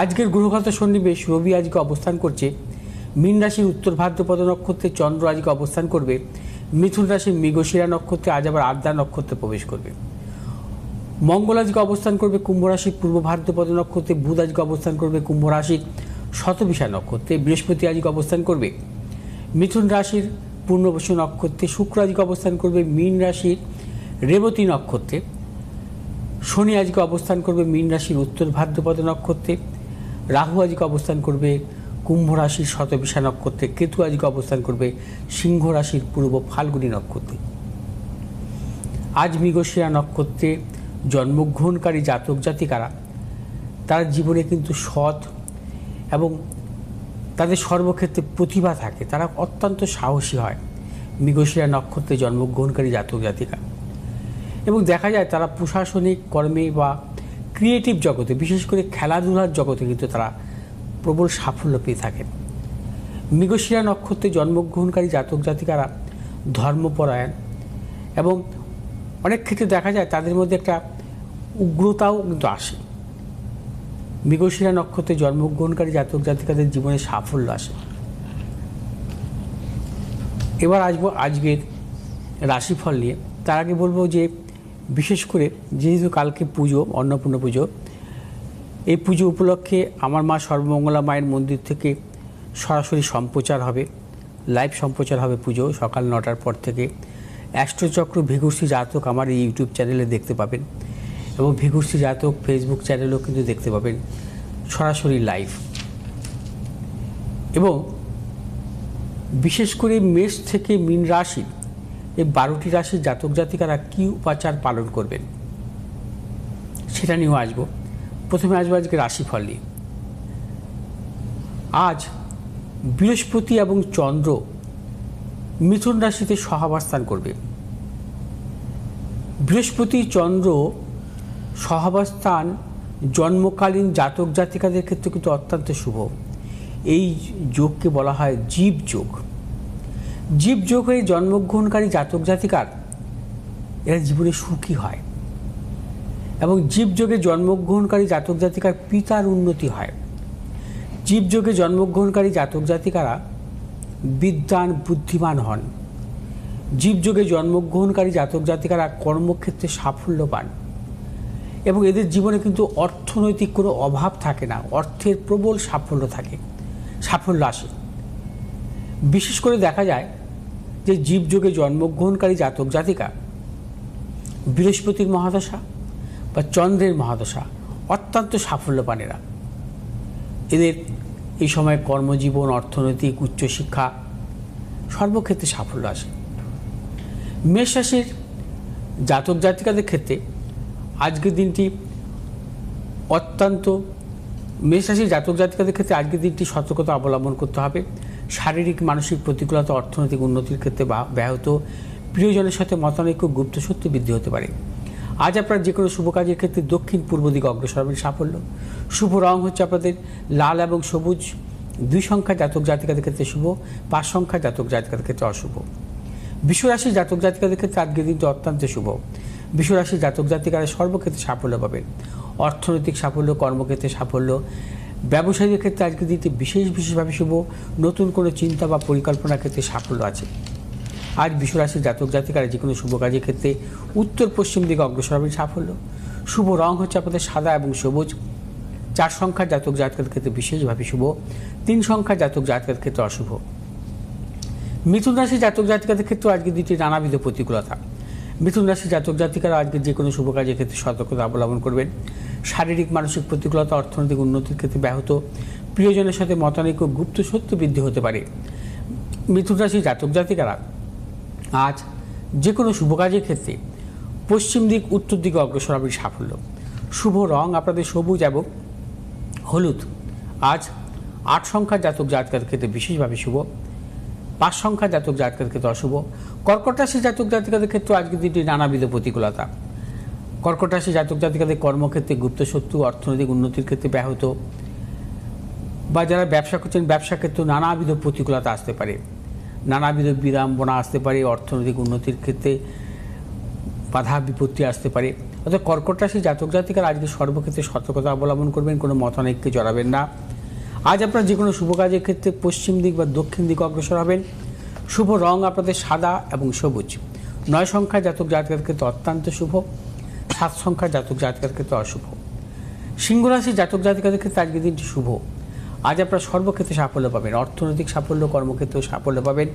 আজকের গ্রহগত সন্নিবেশ, রবি আজকে অবস্থান করছে মীন রাশির উত্তর ভাদ্রপদ নক্ষত্রে, চন্দ্র আজকে অবস্থান করবে মিথুন রাশির মৃগশিরা নক্ষত্রে, আজ আবার আদ্রা নক্ষত্রে প্রবেশ করবে। মঙ্গল আজকে অবস্থান করবে কুম্ভ রাশির পূর্ব ভাদ্রপদ নক্ষত্রে, বুধ আজকে অবস্থান করবে কুম্ভ রাশির শতভিষা নক্ষত্রে, বৃহস্পতি আজকে অবস্থান করবে মিথুন রাশির পূর্ণবসু নক্ষত্রে, শুক্র আজকে অবস্থান করবে মীন রাশির রেবতী নক্ষত্রে, শনি আজকে অবস্থান করবে মীন রাশির উত্তর ভাদ্রপদ নক্ষত্রে, রাহু আজকে অবস্থান করবে কুম্ভ রাশির শতভিষা নক্ষত্রে, কেতু আজকে অবস্থান করবে সিংহ রাশির পূর্ব ফাল্গুনী নক্ষত্রে। আজ মৃগশিরা নক্ষত্রে জন্মগ্রহণকারী জাতক জাতিকারা তার জীবনে কিন্তু সৎ এবং তাদের সর্বক্ষেত্রে প্রতিভা থাকে, তারা অত্যন্ত সাহসী হয় মৃগশিরা নক্ষত্রে জন্মগ্রহণকারী জাতক জাতিকা। এবং দেখা যায় তারা প্রশাসনিক কর্মে বা ক্রিয়েটিভ জগতে, বিশেষ করে খেলাধুলার জগতে কিন্তু তারা প্রবল সাফল্য পেয়ে থাকেন। মৃগশিরা নক্ষত্রে জন্মগ্রহণকারী জাতক জাতিকারা ধর্মপরায়ণ এবং অনেক ক্ষেত্রে দেখা যায় তাদের মধ্যে একটা উগ্রতাও কিন্তু আসে। মৃগশিরা নক্ষত্রে জন্মগ্রহণকারী জাতক জাতিকাদের জীবনে সাফল্য আসে। এবার আসবো আজকের রাশিফল নিয়ে। তার আগে বলবো যে বিশেষ করে যেহেতু কালকে পুজো, অন্নপূর্ণা পুজো, এই পুজো উপলক্ষে আমার মা সর্বমঙ্গলা মায়ের মন্দির থেকে সরাসরি সম্প্রচার হবে, লাইভ সম্প্রচার হবে পুজো সকাল 9টার পর থেকে। অ্যাস্ট্রোচক্র ভিগুশ্রী জাতক আমার এই ইউটিউব চ্যানেলে দেখতে পাবেন এবং ভিগুশ্রী জাতক ফেসবুক চ্যানেলেও কিন্তু দেখতে পাবেন সরাসরি লাইভ। এবং বিশেষ করে মেষ থেকে মীন রাশি, এই 12টি রাশির জাতক জাতিকারা কী উপাচার পালন করবেন সেটা নিয়েও আসবো। প্রথমে আসবো আজকে রাশিফল নিয়ে। আজ বৃহস্পতি এবং চন্দ্র মিথুন রাশিতে সহাবস্থান করবে। বৃহস্পতি চন্দ্র সহাবস্থান জন্মকালীন জাতক জাতিকাদের ক্ষেত্রে কিন্তু অত্যন্ত শুভ। এই যোগকে বলা হয় জীব যোগ। জীব যোগ হয়ে জন্মগ্রহণকারী জাতক জাতিকার এরা জীবনে সুখী হয় এবং জীবযোগে জন্মগ্রহণকারী জাতক জাতিকার পিতার উন্নতি হয়। জীবযোগে জন্মগ্রহণকারী জাতক জাতিকারা বিদ্বান বুদ্ধিমান হন। জীবযোগে জন্মগ্রহণকারী জাতক জাতিকারা কর্মক্ষেত্রে সাফল্য পান এবং এদের জীবনে কিন্তু অর্থনৈতিক কোনো অভাব থাকে না, অর্থের প্রবল সাফল্য আসে। বিশেষ করে দেখা যায় যে জীবযোগে জন্মগ্রহণকারী জাতক জাতিকা বৃহস্পতির মহাদশা বা চন্দ্রের মহাদশা অত্যন্ত সাফল্য পান এরা। এদের এই সময় কর্মজীবন, অর্থনৈতিক, উচ্চশিক্ষা সর্বক্ষেত্রে সাফল্য আসে। মেষ রাশির জাতক জাতিকাদের ক্ষেত্রে আজকের দিনটি মেষ রাশির জাতক জাতিকাদের ক্ষেত্রে আজকের দিনটি সতর্কতা অবলম্বন করতে হবে। শারীরিক মানসিক প্রতিকূলতা, অর্থনৈতিক উন্নতির ক্ষেত্রে ব্যাহত, প্রিয়জনের সাথে মতানৈক্য, গুপ্ত সত্য বৃদ্ধি হতে পারে। আজ আপনার যে কোনো শুভ কাজের ক্ষেত্রে দক্ষিণ পূর্ব দিকে অগ্রসর হবেন সাফল্য। শুভ রং হচ্ছে আপনাদের লাল এবং সবুজ। 2 সংখ্যা জাতক জাতিকাদের ক্ষেত্রে শুভ, 5 সংখ্যা জাতক জাতিকাদের ক্ষেত্রে অশুভ। বিশ্বরাশির জাতক জাতিকাদের ক্ষেত্রে আজকের দিনটি অত্যন্ত শুভ। বিশ্বরাশির জাতক জাতিকারা সর্বক্ষেত্রে সাফল্য পাবেন। অর্থনৈতিক সাফল্য, কর্মক্ষেত্রে সাফল্য, ব্যবসায়ীদের ক্ষেত্রে আজকের দিনটি বিশেষভাবে শুভ। নতুন কোনো চিন্তা বা পরিকল্পনার ক্ষেত্রে সাফল্য আছে। আজ বিশ্বরাশির জাতক জাতিকারা যে কোনো শুভ কাজের ক্ষেত্রে উত্তর পশ্চিম দিকে অগ্রসর হবেন সাফল্য। শুভ রং হচ্ছে আপনাদের সাদা এবং সবুজ। 4 সংখ্যার জাতক জাতিকাদের ক্ষেত্রে বিশেষভাবে শুভ, 3 সংখ্যার জাতক জাতিকাদের ক্ষেত্রে অশুভ। মিথুন রাশির জাতক জাতিকাদের ক্ষেত্রে আজকের দিনটি নানাবিধ প্রতিকূলতা। মিথুন রাশির জাতক জাতিকারা আজকে যে কোনো শুভ কাজের ক্ষেত্রে সতর্কতা অবলম্বন করবেন। শারীরিক মানসিক প্রতিকূলতা, অর্থনৈতিক উন্নতির ক্ষেত্রে ব্যাহত, প্রিয়জনের সাথে মতানৈক্য, গুপ্ত সত্য বৃদ্ধি হতে পারে। মিথুন রাশির জাতক জাতিকারা আজ যে কোনো শুভ কাজের ক্ষেত্রে পশ্চিম দিক উত্তর দিকে অগ্রসর হবে সাফল্য। শুভ রং আপনাদের সবুজ এবং হলুদ। আজ 8 সংখ্যার জাতক জাতিকাদের ক্ষেত্রে বিশেষভাবে শুভ, 5 সংখ্যার জাতক জাতিকাদের ক্ষেত্রে অশুভ। কর্কট রাশির জাতক জাতিকাদের ক্ষেত্রে আজকের দিনটি নানাবিধ প্রতিকূলতা। কর্কট রাশির জাতক জাতিকাদের কর্মক্ষেত্রে গুপ্ত শত্রু, অর্থনৈতিক উন্নতির ক্ষেত্রে ব্যাহত, বা যারা ব্যবসা করছেন ব্যবসা ক্ষেত্রে নানাবিধ প্রতিকূলতা আসতে পারে, নানাবিধ বিড়ম্বনা আসতে পারে, অর্থনৈতিক উন্নতির ক্ষেত্রে বাধা বিপত্তি আসতে পারে। অর্থাৎ কর্কট রাশি জাতক জাতিকারা আজকে সর্বক্ষেত্রে সতর্কতা অবলম্বন করবেন, কোনো মতানৈক্যে জড়াবেন না। আজ আপনারা যে কোনো শুভ কাজের ক্ষেত্রে পশ্চিম দিক বা দক্ষিণ দিকে অগ্রসর হবেন। শুভ রং আপনাদের সাদা এবং সবুজ। 9 সংখ্যার জাতক জাতিকার ক্ষেত্রে অত্যন্ত শুভ, 7 সংখ্যার জাতক জাতিকার ক্ষেত্রে অশুভ। সিংহ রাশির জাতক জাতিকাদের ক্ষেত্রে আজকে দিনটি শুভ। আজ আপনারা সর্বক্ষেত্রে সাফল্য পাবেন, অর্থনৈতিক সাফল্য, কর্মক্ষেত্রেও সাফল্য পাবেন।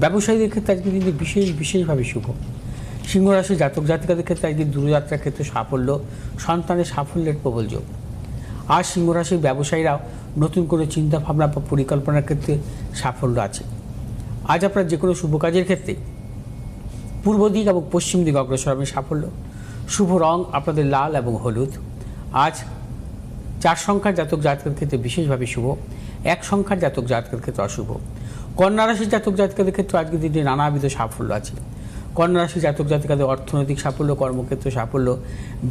ব্যবসায়ীদের ক্ষেত্রে আজকে দিনটি বিশেষভাবে শুভ। সিংহ রাশির জাতক জাতিকাদের ক্ষেত্রে আজকে দূরযাত্রার ক্ষেত্রে সাফল্য, সন্তানের সাফল্যের প্রবল যোগ। আর সিংহ রাশির ব্যবসায়ীরাও নতুন কোনো চিন্তাভাবনা বা পরিকল্পনার ক্ষেত্রে সাফল্য আছে। আজ আপনার যে কোনো শুভ কাজের ক্ষেত্রে পূর্ব দিক এবং পশ্চিম দিক অগ্রসর হবেন সাফল্য। শুভ রং আপনাদের লাল এবং হলুদ। আজ 4 সংখ্যার জাতক জাতকের ক্ষেত্রে বিশেষভাবে শুভ, 1 সংখ্যার জাতক জাতকের ক্ষেত্রে অশুভ। কন্যা রাশির জাতক জাতিকাদের ক্ষেত্রে আজকে দিনটি নানাবিধ সাফল্য আছে। কন্যা রাশির জাতক জাতিকাদের অর্থনৈতিক সাফল্য, কর্মক্ষেত্রে সাফল্য,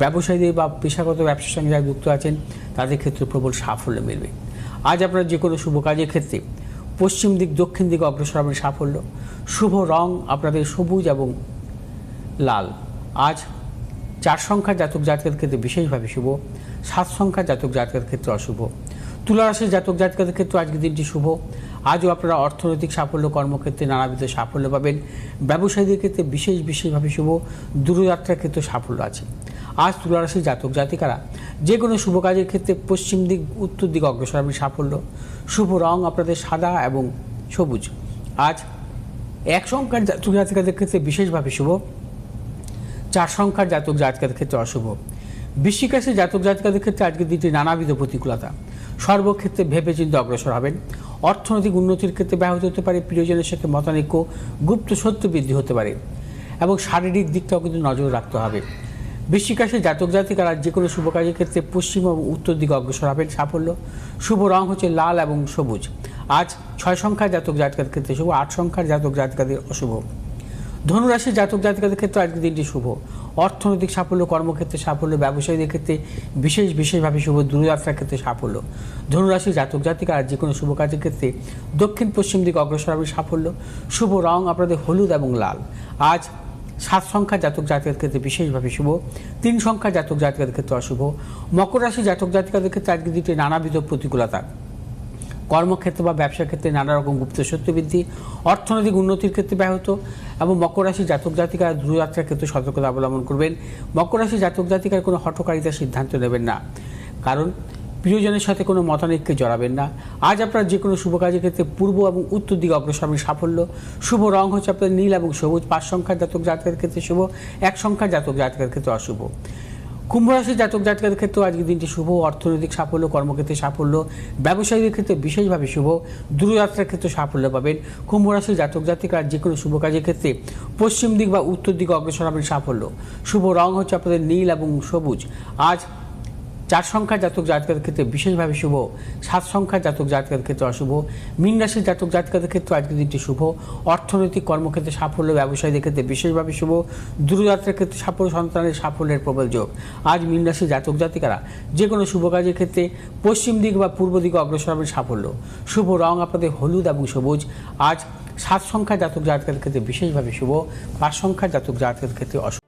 ব্যবসায়ীদের বা পেশাগত ব্যবসার সঙ্গে যারা যুক্ত আছেন তাদের ক্ষেত্রে প্রবল সাফল্য মিলবে। আজ আপনার যে কোনো শুভ কাজের ক্ষেত্রে পশ্চিম দিক দক্ষিণ দিকে অগ্রসর হবেন সাফল্য। শুভ রং আপনাদের সবুজ এবং লাল। আজ 4 সংখ্যার জাতক জাতকের ক্ষেত্রে বিশেষভাবে শুভ, 7 সংখ্যার জাতক জাতকের ক্ষেত্রে অশুভ। তুলা রাশির জাতক জাতকের ক্ষেত্রে আজকে দিনটি শুভ। আজও আপনারা অর্থনৈতিক সাফল্য, কর্মক্ষেত্রে নানাবিধ সাফল্য পাবেন। ব্যবসায়ীদের ক্ষেত্রে বিশেষভাবে শুভ, দূরযাত্রার ক্ষেত্রে সাফল্য আছে। আজ তুলা রাশির জাতক জাতিকারা যে কোনো শুভ কাজের ক্ষেত্রে পশ্চিম দিক উত্তর দিকে অগ্রসর হবেন সাফল্য। শুভ রং আপনাদের সাদা এবং সবুজ। আজ 1 সংখ্যার জাতক জাতিকাদের ক্ষেত্রে বিশেষভাবে শুভ, 4 সংখ্যার জাতক জাতিকাদের ক্ষেত্রে অশুভ। বৃশ্চিক রাশির জাতক জাতিকাদের ক্ষেত্রে আজকের দিনটি নানাবিধ প্রতিকূলতা, সর্বক্ষেত্রে ভেবেচিন্তে অগ্রসর হবেন। অর্থনৈতিক উন্নতির ক্ষেত্রে ব্যাহত হতে পারে, প্রিয়জনের সাথে মতানৈক্য, গুপ্ত সত্য বৃদ্ধি হতে পারে এবং শারীরিক দিকটাও কিন্তু নজর রাখতে হবে। বৃশ্চিক রাশির জাতক জাতিকারা যে কোনো শুভ কাজের ক্ষেত্রে পশ্চিম এবং উত্তর দিকে অগ্রসর হবেন সাফল্য। শুভ রং হচ্ছে লাল এবং সবুজ। আজ 6 সংখ্যার জাতক জাতিকাদের ক্ষেত্রে শুভ, 8 সংখ্যার জাতক জাতিকাদের অশুভ। ধনুরাশির জাতক জাতিকাদের ক্ষেত্রে আজকের দিনটি শুভ। অর্থনৈতিক সাফল্য, কর্মক্ষেত্রে সাফল্য, ব্যবসায়ীদের ক্ষেত্রে বিশেষভাবে শুভ, দূরযাত্রার ক্ষেত্রে সাফল্য। ধনুরাশির জাতক জাতিকারা যে কোনো শুভ কাজের ক্ষেত্রে দক্ষিণ পশ্চিম দিকে অগ্রসর হবে সাফল্য। শুভ রং আপনাদের হলুদ এবং লাল। আজ 7 সংখ্যার জাতক জাতিকাদের ক্ষেত্রে বিশেষভাবে শুভ, 3 সংখ্যার জাতক জাতিকাদের ক্ষেত্রে অশুভ। মকর রাশির জাতক জাতিকাদের ক্ষেত্রে আজকের দিনটি নানাবিধ প্রতিকূলতা, কর্মক্ষেত্রে বা ব্যবসার ক্ষেত্রে নানা রকম গুপ্ত সত্য বৃদ্ধি, অর্থনৈতিক উন্নতির ক্ষেত্রে ব্যাহত এবং মকর রাশির জাতক জাতিকারা দূরযাত্রার ক্ষেত্রে সতর্কতা অবলম্বন করবেন। মকর রাশির জাতক জাতিকার কোনো হঠকারিতার সিদ্ধান্ত নেবেন না, কারণ প্রিয়জনের সাথে কোনো মতানৈক্যে জড়াবেন না। আজ আপনার যে কোনো শুভ কাজের ক্ষেত্রে পূর্ব এবং উত্তর দিকে অগ্রসর হবেন সাফল্য। শুভ রং হচ্ছে আপনার নীল এবং সবুজ। 5 সংখ্যার জাতক জাতকের ক্ষেত্রে শুভ, 1 সংখ্যার জাতক জাতকের ক্ষেত্রে অশুভ। কুম্ভ রাশির জাতক জাতিকাদের ক্ষেত্রেও আজকের দিনটি শুভ, অর্থনৈতিক সাফল্য, কর্মক্ষেত্রে সাফল্য, ব্যবসায়ীদের ক্ষেত্রে বিশেষভাবে শুভ, দূরযাত্রার ক্ষেত্রে সাফল্য পাবেন। কুম্ভ রাশির জাতক জাতিকারা যে কোনো শুভ কাজের ক্ষেত্রে পশ্চিম দিক বা উত্তর দিকে অগ্রসর হবেন সাফল্য। শুভ রং হচ্ছে আপনাদের নীল এবং সবুজ। আজ 4 সংখ্যার জাতক জাতিকাদের ক্ষেত্রে বিশেষভাবে শুভ, 7 সংখ্যার জাতক জাতিকাদের ক্ষেত্রে অশুভ। মীন রাশির জাতক জাতিকাদের ক্ষেত্রে আজকের দিনটি শুভ, অর্থনৈতিক কর্মক্ষেত্রে সাফল্য, ব্যবসায়ীদের ক্ষেত্রে বিশেষভাবে শুভ, দূরযাত্রার ক্ষেত্রে সাফল্য, সন্তানের সাফল্যের প্রবল যোগ। আজ মীন রাশির জাতক জাতিকারা যে কোনো শুভ কাজের ক্ষেত্রে পশ্চিম দিক বা পূর্ব দিকে অগ্রসর হবেন সাফল্য। শুভ রং আপনাদের হলুদ এবং সবুজ। আজ 7 সংখ্যার জাতক জাতিকাদের ক্ষেত্রে বিশেষভাবে শুভ, 5 সংখ্যার জাতক জাতিকাদের ক্ষেত্রে অশুভ।